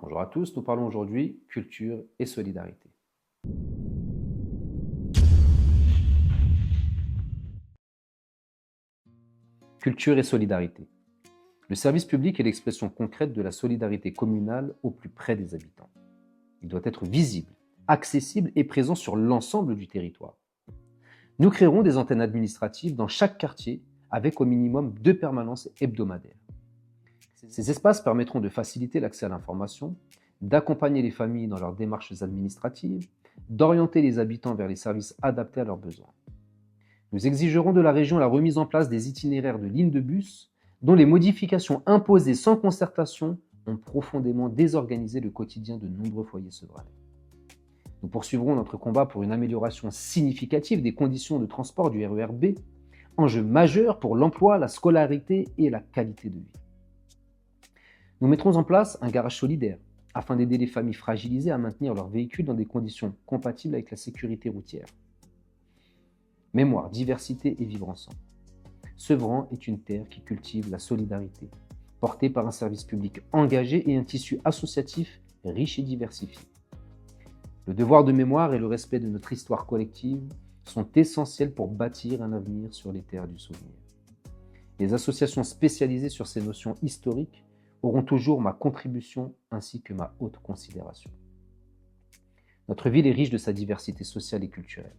Bonjour à tous, nous parlons aujourd'hui culture et solidarité. Culture et solidarité. Le service public est l'expression concrète de la solidarité communale au plus près des habitants. Il doit être visible, accessible et présent sur l'ensemble du territoire. Nous créerons des antennes administratives dans chaque quartier avec au minimum 2 permanences hebdomadaires. Ces espaces permettront de faciliter l'accès à l'information, d'accompagner les familles dans leurs démarches administratives, d'orienter les habitants vers les services adaptés à leurs besoins. Nous exigerons de la région la remise en place des itinéraires de lignes de bus dont les modifications imposées sans concertation ont profondément désorganisé le quotidien de nombreux foyers sevranais. Nous poursuivrons notre combat pour une amélioration significative des conditions de transport du RER B, enjeu majeur pour l'emploi, la scolarité et la qualité de vie. Nous mettrons en place un garage solidaire afin d'aider les familles fragilisées à maintenir leurs véhicules dans des conditions compatibles avec la sécurité routière. Mémoire, diversité et vivre ensemble. Sevran est une terre qui cultive la solidarité, portée par un service public engagé et un tissu associatif riche et diversifié. Le devoir de mémoire et le respect de notre histoire collective sont essentiels pour bâtir un avenir sur les terres du souvenir. Les associations spécialisées sur ces notions historiques auront toujours ma contribution ainsi que ma haute considération. Notre ville est riche de sa diversité sociale et culturelle.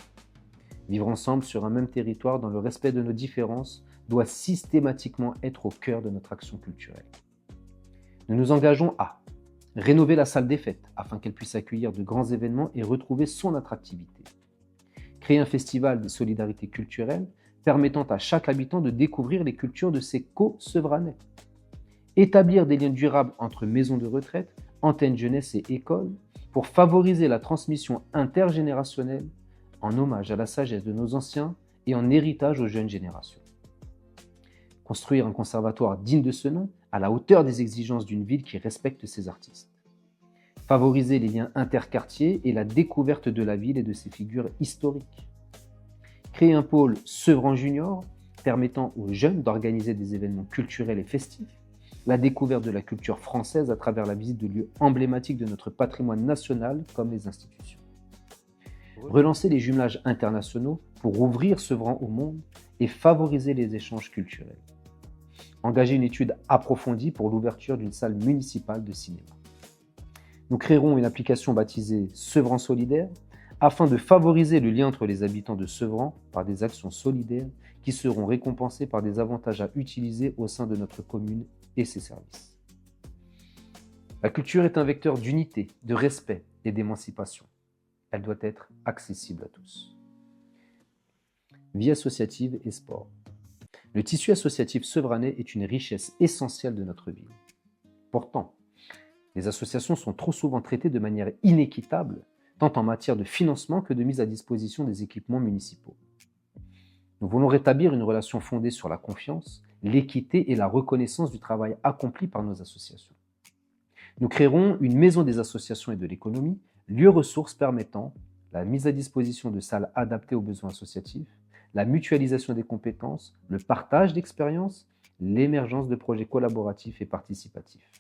Vivre ensemble sur un même territoire dans le respect de nos différences doit systématiquement être au cœur de notre action culturelle. Nous nous engageons à rénover la salle des fêtes afin qu'elle puisse accueillir de grands événements et retrouver son attractivité. Créer un festival de solidarité culturelle permettant à chaque habitant de découvrir les cultures de ses co-sevranais. Établir des liens durables entre maisons de retraite, antennes jeunesse et écoles pour favoriser la transmission intergénérationnelle en hommage à la sagesse de nos anciens et en héritage aux jeunes générations. Construire un conservatoire digne de ce nom, à la hauteur des exigences d'une ville qui respecte ses artistes. Favoriser les liens interquartiers et la découverte de la ville et de ses figures historiques. Créer un pôle Sevran Junior, permettant aux jeunes d'organiser des événements culturels et festifs, la découverte de la culture française à travers la visite de lieux emblématiques de notre patrimoine national comme les institutions. Relancer les jumelages internationaux pour ouvrir Sevran au monde et favoriser les échanges culturels. Engager une étude approfondie pour l'ouverture d'une salle municipale de cinéma. Nous créerons une application baptisée Sevran Solidaire afin de favoriser le lien entre les habitants de Sevran par des actions solidaires qui seront récompensées par des avantages à utiliser au sein de notre commune et ses services. La culture est un vecteur d'unité, de respect et d'émancipation. Elle doit être accessible à tous. Vie associative et sport. Le tissu associatif sevranais est une richesse essentielle de notre ville. Pourtant, les associations sont trop souvent traitées de manière inéquitable, tant en matière de financement que de mise à disposition des équipements municipaux. Nous voulons rétablir une relation fondée sur la confiance, l'équité et la reconnaissance du travail accompli par nos associations. Nous créerons une maison des associations et de l'économie, lieu ressources permettant la mise à disposition de salles adaptées aux besoins associatifs, la mutualisation des compétences, le partage d'expériences, l'émergence de projets collaboratifs et participatifs.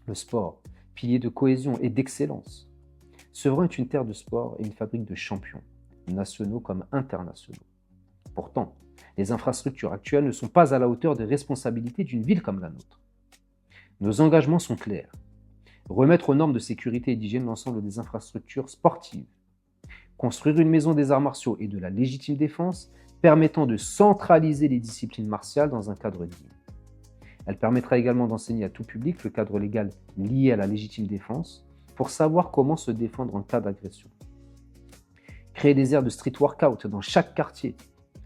Le sport, pilier de cohésion et d'excellence. Sevran est une terre de sport et une fabrique de champions, nationaux comme internationaux. Pourtant, les infrastructures actuelles ne sont pas à la hauteur des responsabilités d'une ville comme la nôtre. Nos engagements sont clairs. Remettre aux normes de sécurité et d'hygiène l'ensemble des infrastructures sportives. Construire une maison des arts martiaux et de la légitime défense permettant de centraliser les disciplines martiales dans un cadre digne. Elle permettra également d'enseigner à tout public le cadre légal lié à la légitime défense pour savoir comment se défendre en cas d'agression. Créer des aires de street workout dans chaque quartier.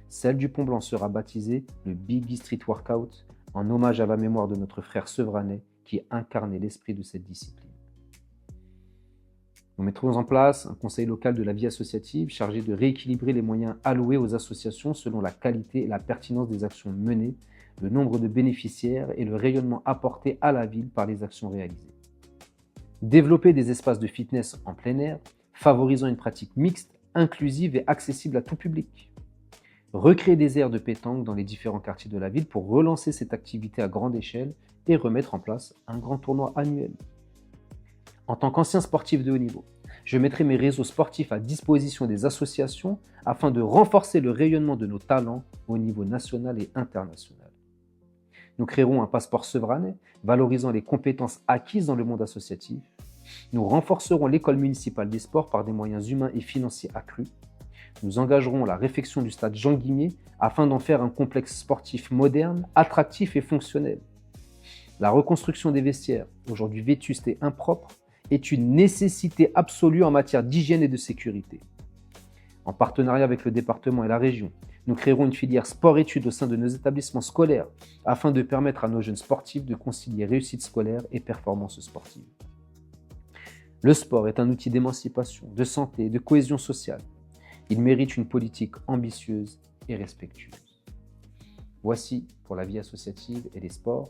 Celle du Pont-Blanc sera baptisée le Biggie Street Workout en hommage à la mémoire de notre frère sevranais qui incarnait l'esprit de cette discipline. Nous mettrons en place un conseil local de la vie associative chargé de rééquilibrer les moyens alloués aux associations selon la qualité et la pertinence des actions menées, le nombre de bénéficiaires et le rayonnement apporté à la ville par les actions réalisées. Développer des espaces de fitness en plein air, favorisant une pratique mixte, inclusive et accessible à tout public. Recréer des aires de pétanque dans les différents quartiers de la ville pour relancer cette activité à grande échelle et remettre en place un grand tournoi annuel. En tant qu'ancien sportif de haut niveau, je mettrai mes réseaux sportifs à disposition des associations afin de renforcer le rayonnement de nos talents au niveau national et international. Nous créerons un passeport Sevranais valorisant les compétences acquises dans le monde associatif. Nous renforcerons l'école municipale des sports par des moyens humains et financiers accrus. Nous engagerons la réfection du stade Jean Guimier afin d'en faire un complexe sportif moderne, attractif et fonctionnel. La reconstruction des vestiaires, aujourd'hui vétustes et impropres, est une nécessité absolue en matière d'hygiène et de sécurité. En partenariat avec le département et la région, nous créerons une filière sport-études au sein de nos établissements scolaires afin de permettre à nos jeunes sportifs de concilier réussite scolaire et performance sportive. Le sport est un outil d'émancipation, de santé et de cohésion sociale. Il mérite une politique ambitieuse et respectueuse. Voici pour la vie associative et les sports.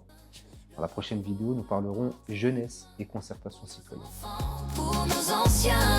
Dans la prochaine vidéo, nous parlerons jeunesse et concertation citoyenne. Pour nos anciens.